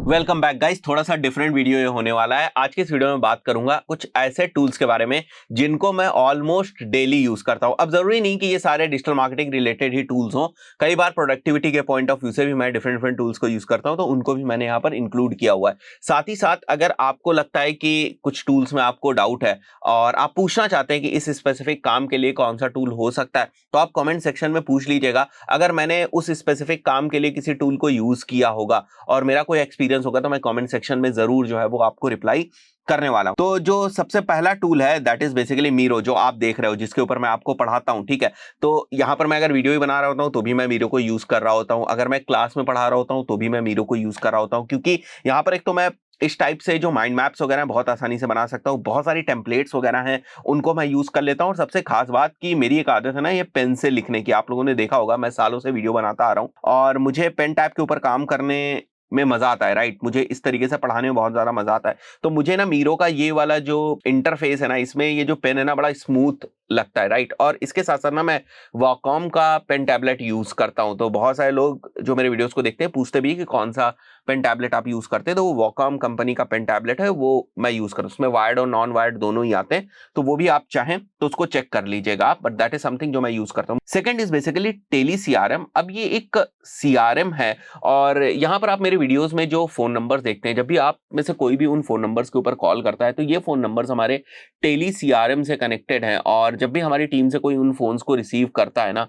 Welcome back guys. थोड़ा सा different video ये होने वाला है। आज के इस वीडियो में बात करूंगा कुछ ऐसे टूल्स के बारे में जिनको मैं ऑलमोस्ट डेली यूज करता हूं। अब जरूरी नहीं कि ये सारे डिजिटल मार्केटिंग रिलेटेड ही टूल्स हों, कई बार प्रोडक्टिविटी के पॉइंट ऑफ व्यू से भी मैं डिफरेंट डिफरेंट टूल्स को यूज करता हूं, तो उनको भी मैंने यहाँ पर इंक्लूड किया हुआ है। साथ ही साथ अगर आपको लगता है कि कुछ टूल्स में आपको डाउट है और आप पूछना चाहते हैं कि इस स्पेसिफिक काम के लिए कौन सा टूल हो सकता है, तो आप कॉमेंट सेक्शन में पूछ लीजिएगा। अगर मैंने उस स्पेसिफिक काम के लिए किसी टूल को यूज किया होगा और मेरा कोई एक्सपीरियंस होगा, तो मैं कमेंट सेक्शन में जरूर जो है वो आपको रिप्लाई करने वाला हूं। तो जो सबसे पहला टूल है दैट इज बेसिकली मीरो, जो आप देख रहे हो, जिसके ऊपर मैं आपको पढ़ाता हूं। ठीक है, तो यहां पर मैं अगर वीडियो ही बना रहा होता हूं तो भी मैं मीरो को यूज कर रहा होता हूं, अगर मैं क्लास में पढ़ा रहा होता हूं तो भी मैं मीरो को यूज कर रहा होता हूं, क्योंकि यहां पर एक तो मैं इस टाइप से जो माइंड मैप्स वगैरह बहुत आसानी से बना सकता हूं, बहुत सारी टेम्पलेट्स वगैरह हैं उनको मैं यूज कर लेता हूं। और सबसे खास बात की मेरी एक आदत है ना, ये पेन से लिखने की। आप लोगों ने देखा होगा, मैं सालों से वीडियो बनाता आ रहा हूं और मुझे पेन टैप के ऊपर काम करने में मजा आता है। राइट, मुझे इस तरीके से पढ़ाने में बहुत ज्यादा मजा आता है। तो मुझे ना मीरो का ये वाला जो इंटरफेस है ना, इसमें ये जो पेन है ना, बड़ा स्मूथ लगता है। राइट, और इसके साथ साथ ना मैं वॉकॉम का पेन टैबलेट यूज करता हूं। तो बहुत सारे लोग जो मेरे वीडियोस को देखते हैं पूछते भी कि कौन सा पेन टैबलेट आप यूज करते हैं, तो वो वॉकॉम कंपनी का पेन टैबलेट है, वो मैं यूज करता हूं। उसमें वायर्ड और नॉन वायर्ड दोनों ही आते हैं, तो वो भी आप चाहें तो उसको चेक कर लीजिएगा आप, बट दैट इज समथिंग जो मैं यूज करता हूं। Second is basically tele CRM. अब ये एक सीआरएम है और यहां पर आप मेरे वीडियोस में जो फोन नंबर्स देखते हैं, जब भी आप में से कोई भी उन फोन नंबर्स के ऊपर कॉल करता है, तो ये फोन नंबर्स हमारे टेली सीआरएम से कनेक्टेड हैं। और जब भी हमारी टीम से कोई उन फोन्स को रिसीव करता है ना,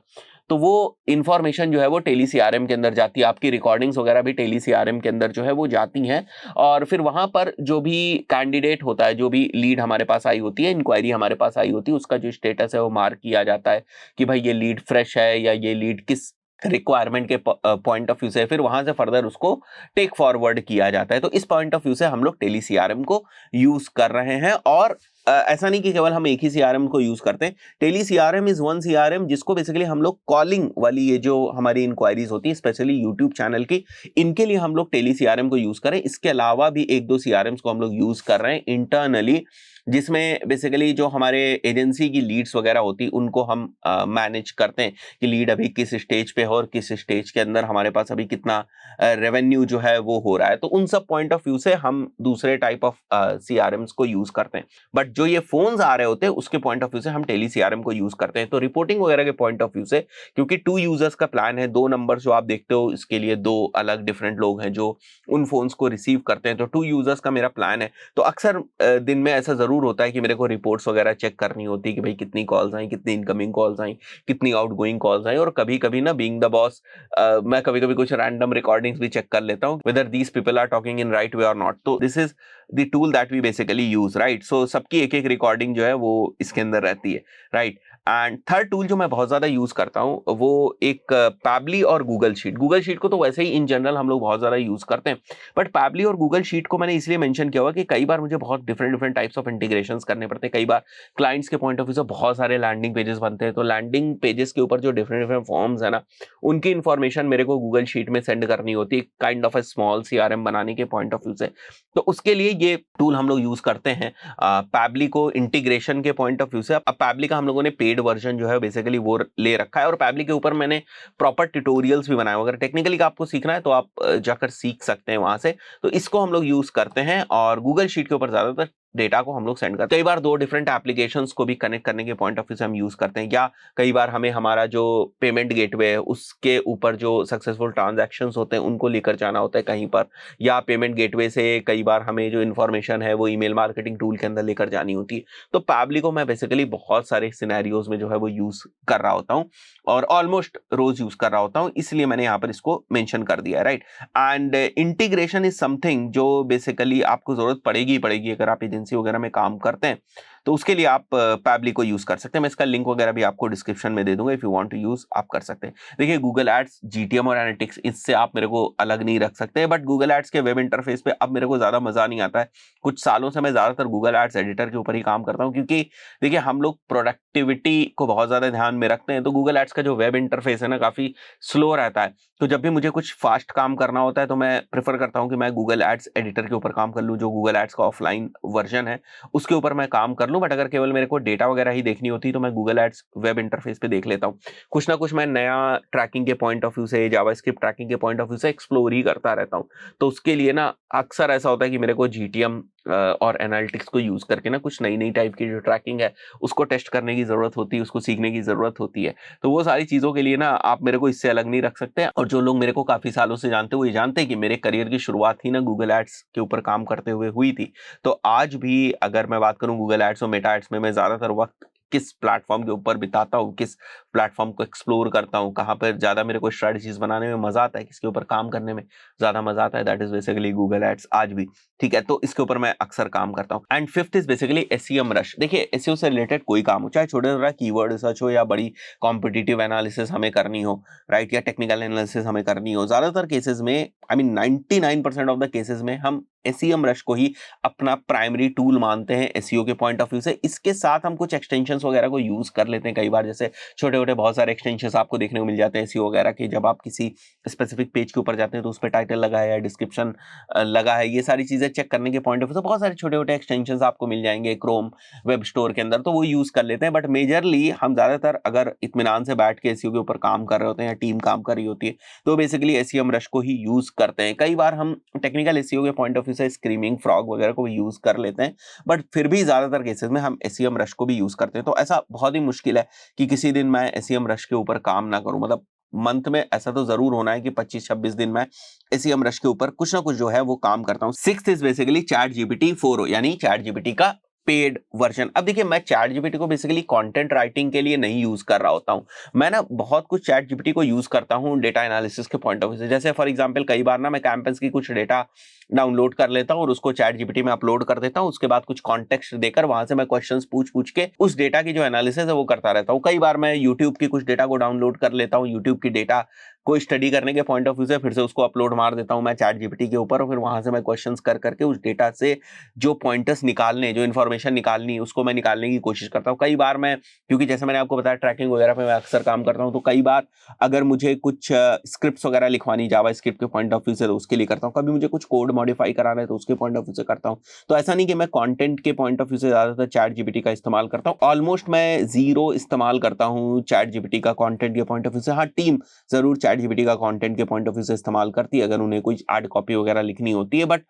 तो वो इंफॉर्मेशन जो है वो टेली सीआरएम के अंदर जाती है। आपकी रिकॉर्डिंग्स वगैरह भी टेली सीआरएम के अंदर जो है वो जाती हैं। और फिर वहां पर जो भी कैंडिडेट होता है, जो भी लीड हमारे पास आई होती है, इंक्वायरी हमारे पास आई होती है, उसका जो स्टेटस है वो मार्क किया जाता है कि भाई ये लीड फ्रेश है या ये लीड किस रिक्वायरमेंट के पॉइंट ऑफ व्यू से, फिर वहां से फर्दर उसको टेक फॉरवर्ड किया जाता है। तो इस पॉइंट ऑफ व्यू से हम लोग टेली सीआरएम को यूज कर रहे हैं। और ऐसा नहीं कि केवल हम एक ही सीआरएम को यूज करते हैं। Tele CRM is one CRM जिसको बेसिकली हम लोग कॉलिंग वाली, ये जो हमारी इंक्वायरीज होती है स्पेशली यूट्यूब चैनल की, इनके लिए हम लोग टेली सीआरएम को यूज करें। इसके अलावा भी एक दो सीआरएम्स को हम लोग यूज कर रहे हैं इंटरनली, जिसमें बेसिकली जो हमारे एजेंसी की लीड्स वगैरह होती उनको हम मैनेज करते हैं कि लीड अभी किस स्टेज पे हो और किस स्टेज के अंदर हमारे पास अभी कितना रेवेन्यू जो है वो हो रहा है। तो उन सब पॉइंट ऑफ व्यू से हम दूसरे टाइप ऑफ सीआरएम्स को यूज करते हैं। बट जो ये फोन्स आ रहे होते हैं उसके पॉइंट ऑफ व्यू से हम टेली सीआरएम को यूज करते हैं। तो रिपोर्टिंग वगैरह के पॉइंट ऑफ व्यू से, क्योंकि 2 यूजर्स का प्लान है, 2 नंबर जो आप देखते हो इसके लिए 2 अलग डिफरेंट लोग हैं जो उन फोन्स को रिसीव करते हैं, तो 2 यूजर्स का मेरा प्लान है। तो अक्सर दिन में ऐसा जरूर होता है कि मेरे को रिपोर्ट्स वगैरह चेक करनी होती है कि भाई कितनी कॉल्स आई, कितनी इनकमिंग कॉल्स आई, कितनी आउटगोइंग कॉल्स आई। और कभी कभी ना बीइंग द बॉस, मैं कभी कभी कुछ रैंडम रिकॉर्डिंग्स भी चेक कर लेता हूँ whether these people are talking in right way और नॉट। तो this is the tool that we basically use. Right, so सबकी एक एक रिकॉर्डिंग जो है वो इसके अंदर रहती है। राइट, एंड थर्ड टूल जो मैं बहुत ज्यादा यूज करता हूं वो एक पैबली और गूगल शीट। गूगल शीट को तो वैसे ही इन जनरल हम लोग बहुत ज्यादा यूज करते हैं, बट पैबली और गूगल शीट को मैंने इसलिए मेंशन किया हुआ कि कई बार मुझे बहुत different different types of integrations करने पड़ते हैं। कई बार क्लाइंट्स के पॉइंट ऑफ व्यू से बहुत सारे लैंडिंग पेजेस बनते हैं, तो लैंडिंग पेजेस के ऊपर जो डिफरेंट डिफरेंट फॉर्म्स है ना, उनकी इंफॉर्मेशन मेरे को गूगल शीट में सेंड करनी होती है, kind of a small CRM बनाने के पॉइंट ऑफ व्यू से। तो उसके लिए ये टूल हम लोग यूज करते हैं पैबली को इंटीग्रेशन के पॉइंट ऑफ व्यू से। अब पैबली का हम लोगों ने पेड वर्जन जो है बेसिकली वो ले रखा है, और पैबली के ऊपर मैंने प्रॉपर ट्यूटोरियल्स भी बनाए। अगर टेक्निकली का आपको सीखना है तो आप जाकर सीख सकते हैं वहां से। तो इसको हम लोग यूज करते हैं, और गूगल शीट के ऊपर ज्यादातर डेटा को हम लोग सेंड करते हैं। कई बार 2 डिफरेंट एप्लीकेशंस को भी कनेक्ट करने के पॉइंट ऑफ व्यू से हम यूज करते हैं, या कई बार हमें हमारा जो पेमेंट गेटवे है उसके ऊपर जो सक्सेसफुल ट्रांजैक्शंस होते हैं उनको लेकर जाना होता है कहीं पर, या पेमेंट गेटवे से कई बार हमें जो इन्फॉर्मेशन है वो ईमेल मार्केटिंग टूल के अंदर लेकर जानी होती है। तो पैबली को मैं बेसिकली बहुत सारे सिनेरियोज में जो है वो यूज कर रहा होता हूँ, और ऑलमोस्ट रोज यूज कर रहा होता हूँ, इसलिए मैंने यहाँ पर इसको मेंशन कर दिया है। Right, and integration is something जो बेसिकली आपको जरूरत पड़ेगी ही पड़ेगी अगर आप एजेंसी वगैरह में काम करते हैं, तो उसके लिए आप पैबली को यूज कर सकते हैं। मैं इसका लिंक वगैरह भी आपको डिस्क्रिप्शन में दे दूंगा, if you want to use आप कर सकते हैं। देखिए, गूगल एड्स, जीटीएम और एनालिटिक्स, इससे आप मेरे को अलग नहीं रख सकते, बट गूगल एड्स के वेब इंटरफेस पे अब मेरे को ज्यादा मजा नहीं आता है। कुछ सालों से मैं ज्यादातर गूगल एड्स एडिटर के ऊपर ही काम करता हूँ, क्योंकि देखिए हम लोग प्रोडक्टिविटी को बहुत ज्यादा ध्यान में रखते हैं। तो गूगल एड्स का जो वेब इंटरफेस है ना, काफी स्लो रहता है। तो जब भी मुझे कुछ फास्ट काम करना होता है तो मैं प्रेफर करता हूं कि मैं गूगल एड्स एडिटर के ऊपर काम कर लूं, जो गूगल एड्स का ऑफलाइन वर्जन है उसके ऊपर मैं काम कर लूं। लूं, बट अगर केवल मेरे को डेटा वगैरह ही देखनी होती है तो मैं गूगल एड्स वेब इंटरफेस पे देख लेता हूँ। कुछ ना कुछ मैं नया ट्रैकिंग के पॉइंट ऑफ व्यू से, जावास्क्रिप्ट ट्रैकिंग के पॉइंट ऑफ व्यू से एक्सप्लोर ही करता रहता हूँ। तो उसके लिए ना अक्सर ऐसा होता है कि मेरे को जीटीएम और एनालिटिक्स को यूज करके ना कुछ नई नई टाइप की जो ट्रैकिंग है उसको टेस्ट करने की जरूरत होती है, उसको सीखने की जरूरत होती है। तो वो सारी चीजों के लिए ना आप मेरे को इससे अलग नहीं रख सकते। और जो लोग मेरे को काफी सालों से जानते हैं वो ये जानते हैं कि मेरे करियर की शुरुआत ही ना गूगल एड्स के ऊपर काम करते हुए हुई थी। तो आज भी अगर मैं बात करूं गूगल एड्स और मेटा एड्स में, मैं ज्यादातर वक्त किस प्लेटफॉर्म के ऊपर बिताता हूँ, किस प्लेटफॉर्म को एक्सप्लोर करता हूँ, कहाँ पर ज्यादा मेरे को स्ट्रेटजीज बनाने में मजा आता है, किसके ऊपर काम करने में ज्यादा मजा आता है, that is basically Google ads आज भी। ठीक है, तो इसके ऊपर मैं अक्सर काम करता हूँ। And fifth is basically SEM rush. देखिए एसईओ से रिलेटेड कोई काम हो, चाहे छोटे छोटा कीवर्ड रिसर्च हो या बड़ी कॉम्पिटिटिव एनालिसिस हमें करनी हो, राइट, या टेक्निकल एनालिसिस हमें करनी हो, ज्यादातर केसेस में, I mean 99% of the cases में हम एसईएम रश को ही अपना प्राइमरी टूल मानते हैं एसईओ के पॉइंट ऑफ व्यू से। इसके साथ हम कुछ एक्सटेंशंस वगैरह को यूज कर लेते हैं कई बार, जैसे छोटे छोटे बहुत सारे एक्सटेंशंस आपको देखने को मिल जाते हैं एसईओ वगैरह के। जब आप किसी स्पेसिफिक पेज के ऊपर जाते हैं तो उस पर टाइटल लगा है या डिस्क्रिप्शन लगा है, ये सारी चीजें चेक करने के पॉइंट ऑफ व्यू से बहुत सारे छोटे छोटे एक्सटेंशंस आपको मिल जाएंगे क्रोम वेब स्टोर के अंदर, तो वो यूज कर लेते हैं। बट मेजरली हम ज्यादातर अगर इत्मीनान से बैठ के एसईओ के ऊपर काम कर रहे होते हैं या टीम काम कर रही होती है तो बेसिकली एसईएम रश को ही यूज करते हैं। कई बार हम टेक्निकल एसईओ के पॉइंट ऑफ व्यू से स्क्रीमिंग फ्रॉग वगैरह को भी यूज कर लेते हैं, बट फिर भी ज्यादातर केसेस में हम एसईएम रश को भी यूज करते हैं। तो ऐसा बहुत ही मुश्किल है कि किसी दिन मैं एसईएम रश के ऊपर काम ना करूं। मतलब मंथ में ऐसा तो जरूर होना है कि 25-26 दिन मैं एसईएम रश के ऊपर कुछ ना कुछ जो है वो काम करता हूं। Sixth is basically chat GPT 4o, यानी चैट जीपीटी का पेड वर्जन। अब देखिए मैं चैट जीपीटी को बेसिकली कंटेंट राइटिंग के लिए नहीं यूज कर रहा होता हूं। मैं ना बहुत कुछ चैट जीपीटी को यूज करता हूं डेटा एनालिसिस के पॉइंट ऑफ व्यू से। जैसे फॉर एग्जांपल कई बार ना मैं कैंपेन्स की कुछ डेटा डाउनलोड कर लेता हूं और उसको चैट जीपीटी में अपलोड कर देता हूं। उसके बाद कुछ कॉन्टेक्स्ट देकर वहां से मैं क्वेश्चंस पूछ पूछ के उस डेटा की जो एनालिसिस है वो करता रहता हूं। कई बार मैं यूट्यूब की कुछ डेटा को डाउनलोड कर लेता हूं, यूट्यूब की डेटा को स्टडी करने के पॉइंट ऑफ व्यू से फिर से उसको अपलोड मार देता हूं मैं चैट जीपीटी के ऊपर, और फिर वहां से मैं क्वेश्चंस कर करके उस डेटा से जो पॉइंटर्स निकालने, जो इन्फॉर्मेशन निकालनी उसको मैं निकालने की कोशिश करता हूं। कई बार मैं, क्योंकि जैसे मैंने आपको बताया ट्रैकिंग वगैरह पे मैं अक्सर काम करता हूं, तो कई बार अगर मुझे कुछ स्क्रिप्ट्स वगैरह लिखवानी जावा स्क्रिप्ट के पॉइंट ऑफ व्यू से तो उसके लिए करता हूं। कभी मुझे कुछ कोड मॉडिफाई कराना है तो उसके पॉइंट ऑफ व्यू से करता हूं। तो ऐसा नहीं कि मैं कंटेंट के पॉइंट ऑफ व्यू से ज्यादातर चैट जीपीटी का इस्तेमाल करता हूं। ऑलमोस्ट मैं जीरो इस्तेमाल करता हूं चैट जीपीटी का कंटेंट के पॉइंट ऑफ व्यू से। हाँ, टीम जरूर चैट जीपीटी का कंटेंट के पॉइंट ऑफ व्यू से इस्तेमाल करती है अगर उन्हें कोई हार्ड कॉपी वगैरह लिखनी होती है, बट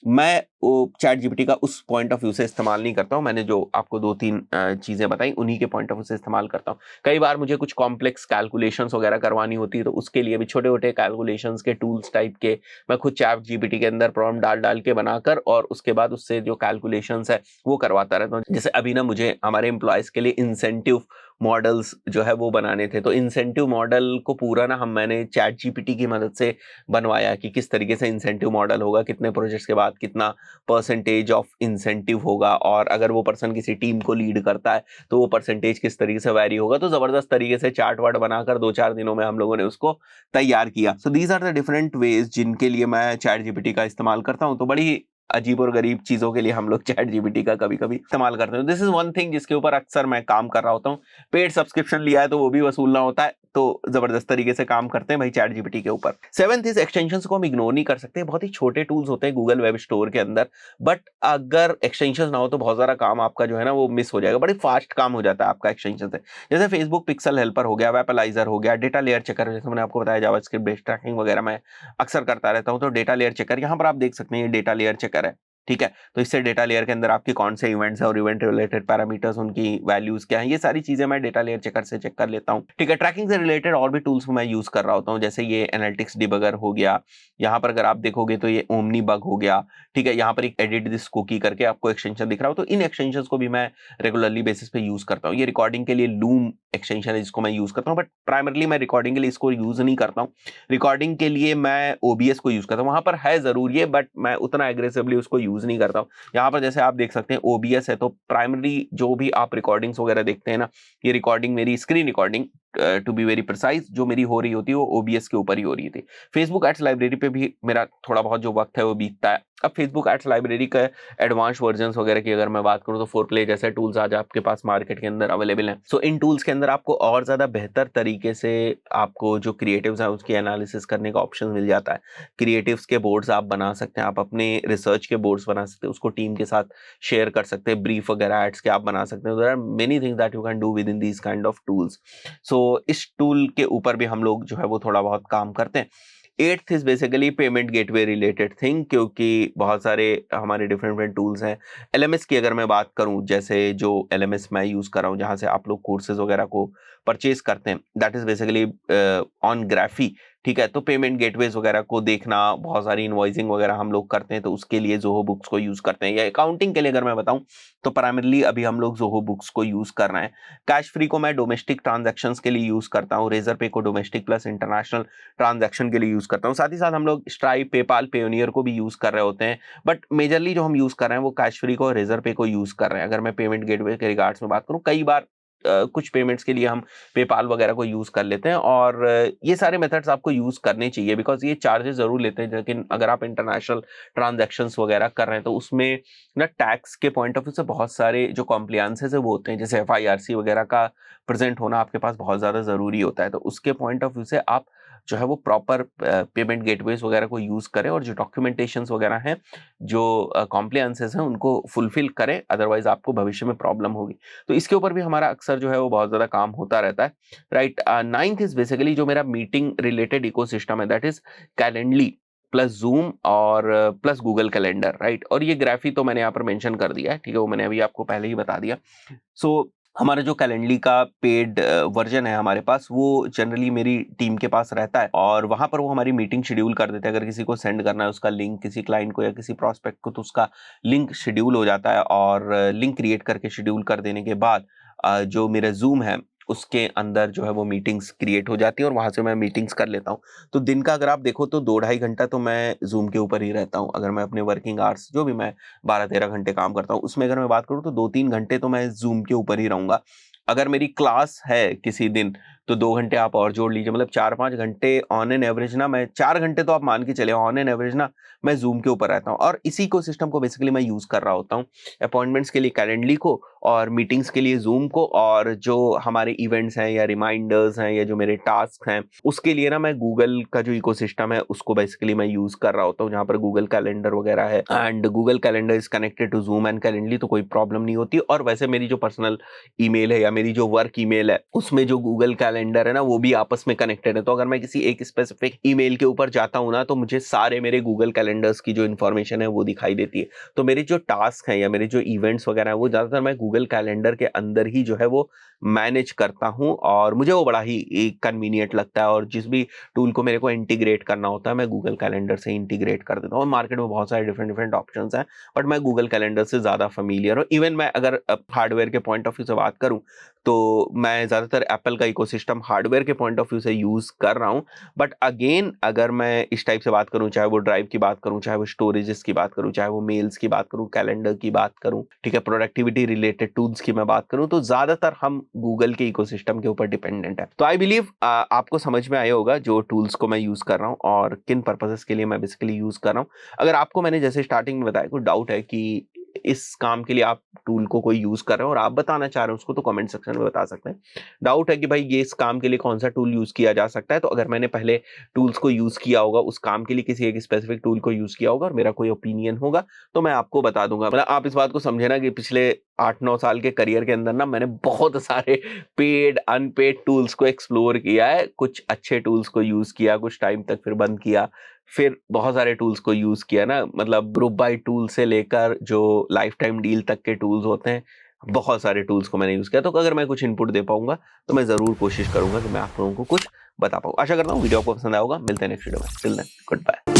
मैं वो चैट जीपीटी का उस पॉइंट ऑफ व्यू से इस्तेमाल नहीं करता हूं। मैंने जो आपको 2-3 चीजें बताई उन्हीं के पॉइंट ऑफ व्यू से इस्तेमाल करता हूं। कई बार मुझे कुछ कॉम्प्लेक्स कैलकुलेशंस वगैरह करवानी होती है तो उसके लिए भी छोटे छोटे कैलकुलेशंस के टूल्स टाइप के मैं खुद चैट जीपीटी के अंदर प्रॉम्प्ट डाल डाल के बनाकर और उसके बाद उससे जो कैलकुलेशंस है वो करवाता रहता हूँ। जैसे अभी ना मुझे हमारे एम्प्लॉयज के लिए इंसेंटिव मॉडल्स जो है वो बनाने थे, तो इंसेंटिव मॉडल को पूरा ना मैंने चैट जीपीटी की मदद से बनवाया कि किस तरीके से इंसेंटिव मॉडल होगा, कितने प्रोजेक्ट्स के बाद कितना परसेंटेज ऑफ इंसेंटिव होगा, और अगर वो पर्सन किसी टीम को लीड करता है तो वो परसेंटेज किस तरीके से वैरी होगा। तो जबरदस्त तरीके से चार्ट वार्ट बनाकर 2-4 दिनों में हम लोगों ने उसको तैयार किया। So these are the different ways जिनके लिए मैं चैट जीपीटी का इस्तेमाल करता हूँ। तो बड़ी अजीब और गरीब चीजों के लिए हम लोग चैट जीपीटी का कभी कभी इस्तेमाल करते हैं। दिस इज वन थिंग जिसके ऊपर अक्सर मैं काम कर रहा होता हूँ। पेड सब्सक्रिप्शन लिया है तो वो भी वसूलना होता है, तो जबरदस्त तरीके से काम करते हैं भाई चैट जीपीटी के ऊपर। सेवेंथ इज एक्सटेंशंस को हम इग्नोर नहीं कर सकते। बहुत ही छोटे टूल्स होते हैं गूगल वेब स्टोर के अंदर, बट अगर एक्सटेंशंस ना हो तो बहुत सारा काम आपका जो है ना वो मिस हो जाएगा। बड़ी फास्ट काम हो जाता है आपका एक्सटेंशन से। जैसे फेसबुक पिक्सल हेल्पर हो गया, वेपलाइजर हो गया, डेटा लेयर चेकर, जैसे मैंने आपको बताया जावास्क्रिप्ट बेस्ड ट्रैकिंग वगैरह मैं अक्सर करता रहता हूँ। तो डेटा लेयर चेकर यहाँ पर आप देख सकते हैं, ये डेटा लेयर चेकर है, ठीक है। तो इससे डेटा लेयर के अंदर आपके कौन से इवेंट्स है और इवेंट रिलेटेड पैरामीटर्स, उनकी वैल्यूज क्या है, ये सारी चीजें मैं डेटा लेयर चेकर से चेक कर लेता हूँ, ठीक है। ट्रैकिंग से रिलेटेड और भी टूल्स मैं यूज कर रहा होता हूँ, जैसे ये एनालिटिक्स डिबगर हो गया। यहाँ पर अगर आप देखोगे तो ये ओमनी बग हो गया, ठीक है। यहाँ पर एक एडिट दिस कुकी करके आपको एक्सटेंशन दिख रहा हो, तो इन एक्सटेंशंस को भी मैं रेगुलरली बेसिस पे यूज करता हूँ। ये रिकॉर्डिंग के लिए लूम एक्सटेंशन है जिसको मैं यूज करता हूँ, बट प्राइमरली मैं रिकॉर्डिंग के लिए इसको यूज नहीं करता हूँ। रिकॉर्डिंग के लिए मैं ओबीएस को यूज करता हूँ, वहां पर है जरूर ये, बट मैं उतना एग्रेसिवली उसको यूज नहीं करता हूँ। यहाँ पर जैसे आप देख सकते हैं ओबीएस है, तो प्राइमरी जो भी आप रिकॉर्डिंग्स वगैरह देखते हैं ना, ये रिकॉर्डिंग मेरी screen recording to be very precise जो मेरी हो रही होती है वो OBS के ऊपर ही हो रही थी। फेसबुक एड्स लाइब्रेरी पे भी मेरा थोड़ा बहुत जो वक्त है वो बीतता है। अब फेसबुक एड्स लाइब्रेरी का एडवांस वर्जन्स वगैरह की अगर मैं बात करूं तो फोरप्ले जैसे टूल्स आज आपके पास मार्केट के अंदर अवेलेबल हैं। सो इन टूल्स के अंदर आपको और ज्यादा बेहतर तरीके से आपको जो क्रिएटिव्स हैं उसकी एनालिसिस करने का ऑप्शन मिल जाता है। क्रिएटिव्स के बोर्ड्स आप बना सकते हैं, आप अपने रिसर्च के बोर्ड्स बना सकते हैं, उसको टीम के साथ शेयर कर सकते हैं, ब्रीफ वगैरह एड्स के आप बना सकते हैं। There are many things that you can do with in these kind of tools. So इस टूल के ऊपर भी हम लोग जो है वो थोड़ा बहुत काम करते हैं। Eighth is basically payment gateway related thing, क्योंकि बहुत सारे हमारे डिफरेंट टूल्स हैं। LMS की अगर मैं बात करूं, जैसे जो LMS मैं यूज कर रहा हूं जहां से आप लोग कोर्सेज वगैरह को परचेज करते हैं, that is basically on graphy. ठीक है, तो पेमेंट गेटवेज वगैरह को देखना, बहुत सारी इनवॉइसिंग वगैरह हम लोग करते हैं तो उसके लिए जोहो बुक्स को यूज करते हैं। या अकाउंटिंग के लिए अगर मैं बताऊं तो प्राइमरली अभी हम लोग जोहो बुक्स को यूज कर रहे हैं। कैश फ्री को मैं डोमेस्टिक ट्रांजैक्शंस के लिए यूज करता हूं, रेजर पे को डोमेस्टिक प्लस इंटरनेशनल ट्रांजैक्शन के लिए यूज करता हूं। साथ ही साथ हम लोग स्ट्राइप, पेपाल, पेयोनियर को भी यूज कर रहे होते हैं, बट मेजरली जो हम यूज कर रहे हैं वो कैश फ्री को, रेजर पे को यूज कर रहे हैं। अगर मैं पेमेंट गेटवे के रिगार्ड्स में बात करूं, कई बार कुछ पेमेंट्स के लिए हम पेपाल वगैरह को यूज कर लेते हैं, और ये सारे मेथड्स आपको यूज करने चाहिए बिकॉज ये चार्जेस जरूर लेते हैं, लेकिन अगर आप इंटरनेशनल ट्रांजैक्शंस वगैरह कर रहे हैं तो उसमें ना टैक्स के पॉइंट ऑफ व्यू से बहुत सारे जो कॉम्प्लायंसेस है वो होते हैं, जैसे FIRC वगैरह का प्रेजेंट होना आपके पास बहुत ज्यादा जरूरी होता है। तो उसके पॉइंट ऑफ व्यू से आप जो है वो प्रॉपर पेमेंट गेटवेज वगैरह को यूज करें, और जो डॉक्यूमेंटेशंस वगैरह हैं, जो कॉम्प्लायंसेस हैं, उनको फुलफिल करें, अदरवाइज आपको भविष्य में प्रॉब्लम होगी। तो इसके ऊपर भी हमारा अक्सर जो है वो बहुत ज्यादा काम होता रहता है, राइट। नाइन्थ इज बेसिकली जो मेरा मीटिंग रिलेटेड इकोसिस्टम है, that is Calendly plus zoom और प्लस गूगल कैलेंडर, राइट। और ये ग्राफी तो मैंने यहाँ पर मेंशन कर दिया है, ठीक है, वो मैंने अभी आपको पहले ही बता दिया। सो हमारा जो कैलेंडली का पेड वर्जन है हमारे पास, वो जनरली मेरी टीम के पास रहता है, और वहां पर वो हमारी मीटिंग शेड्यूल कर देते हैं। अगर किसी को सेंड करना है उसका लिंक किसी क्लाइंट को या किसी प्रोस्पेक्ट को, तो उसका लिंक शेड्यूल हो जाता है, और लिंक क्रिएट करके शेड्यूल कर देने के बाद जो मेरा जूम है उसके अंदर जो है वो मीटिंग्स क्रिएट हो जाती है, और वहां से मैं मीटिंग्स कर लेता हूँ। तो दिन का अगर आप देखो तो 2-2.5 घंटा तो मैं जूम के ऊपर ही रहता हूँ। अगर मैं अपने वर्किंग आवर्स जो भी मैं 12-13 घंटे काम करता हूँ उसमें अगर मैं बात करूँ तो 2-3 घंटे तो मैं जूम के ऊपर ही रहूंगा। अगर मेरी क्लास है किसी दिन तो 2 घंटे आप और जोड़ लीजिए, मतलब 4-5 घंटे ऑन एन एवरेज ना, मैं 4 घंटे तो आप मान के चले ऑन एन एवरेज ना मैं जूम के ऊपर रहता हूँ। और इसी को सिस्टम को बेसिकली मैं यूज कर रहा होता हूँ, अपॉइंटमेंट्स के लिए कैलेंडली को, और मीटिंग्स के लिए जूम को, और जो हमारे इवेंट्स हैं या रिमाइंडर्स हैं या जो मेरे टास्क हैं उसके लिए ना मैं गूगल का जो इकोसिस्टम है उसको बेसिकली मैं यूज कर रहा होता हूँ, जहाँ पर गूगल कैलेंडर वगैरह है, and Google calendar is connected to Zoom and Calendly, तो कोई प्रॉब्लम नहीं होती। और वैसे मेरी जो पर्सनल ईमेल है या मेरी जो वर्क ईमेल है उसमें जो गूगल कैलेंडर है ना वो भी आपस में कनेक्टेड है। तो अगर मैं किसी एक स्पेसिफिक ईमेल के ऊपर जाता हूँ ना तो मुझे सारे मेरे गूगल कैलेंडर्स की जो इन्फॉर्मेशन है वो दिखाई देती है। तो मेरे जो टास्क हैं या मेरे जो इवेंट्स वगैरह है वो ज्यादातर मैं गूगल कैलेंडर के अंदर ही जो है वो मैनेज करता हूँ, और मुझे वो बड़ा ही कन्वीनियंट लगता है। और जिस भी टूल को मेरे को इंटीग्रेट करना होता है मैं गूगल कैलेंडर से इंटीग्रेट कर देता हूँ। और मार्केट में बहुत सारे डिफरेंट ऑप्शंस हैं, बट मैं गूगल कैलेंडर से ज्यादा फेमिलियर हूँ। इवन मैं अगर हार्डवेयर के पॉइंट ऑफ व्यू से बात करूँ तो मैं ज्यादातर एप्पल का इकोसिस्टम हार्डवेयर के पॉइंट ऑफ व्यू से यूज कर रहा हूं। बट अगेन अगर मैं इस टाइप से बात करूं, चाहे वो ड्राइव की बात करूं, चाहे वो स्टोरेजेस की बात करूं, चाहे वो मेल्स की बात करूं, कैलेंडर की बात करूं, ठीक है, प्रोडक्टिविटी रिलेटेड टूल्स की मैं बात करूं, तो ज्यादातर हम गूगल के इकोसिस्टम के ऊपर डिपेंडेंट है। तो आई बिलीव आपको समझ में आया होगा जो टूल्स को मैं यूज कर रहा हूँ और किन पर्पसेस के लिए मैं बेसिकली यूज कर रहा हूँ। अगर आपको मैंने जैसे स्टार्टिंग में बताया कोई डाउट है कि इस काम के लिए आप टूल को कोई यूज कर रहे हो और आप बताना चाह रहे हो उसको, तो कमेंट सेक्शन में बता सकते हैं। डाउट है कि भाई ये इस काम के लिए कौन सा टूल यूज किया जा सकता है, तो अगर मैंने पहले टूल्स को यूज किया होगा, उस काम के लिए किसी एक स्पेसिफिक टूल को यूज किया होगा और मेरा कोई ओपिनियन होगा तो मैं आपको बता दूंगा। मतलब आप इस बात को समझे ना कि पिछले 8-9 साल के करियर के अंदर ना मैंने बहुत सारे पेड अनपेड टूल्स को एक्सप्लोर किया है। कुछ अच्छे टूल्स को यूज किया, कुछ टाइम तक फिर बंद किया, फिर बहुत सारे टूल्स को यूज किया ना, मतलब ग्रुप बाय टूल से लेकर जो लाइफ टाइम डील तक के टूल्स होते हैं, बहुत सारे टूल्स को मैंने यूज किया। तो अगर मैं कुछ इनपुट दे पाऊंगा तो मैं जरूर कोशिश करूंगा कि मैं आप लोगों को कुछ बता पाऊँ। आशा करता हूँ वीडियो आपको पसंद आएगा। मिलते हैं नेक्स्ट वीडियो में। Till then good bye.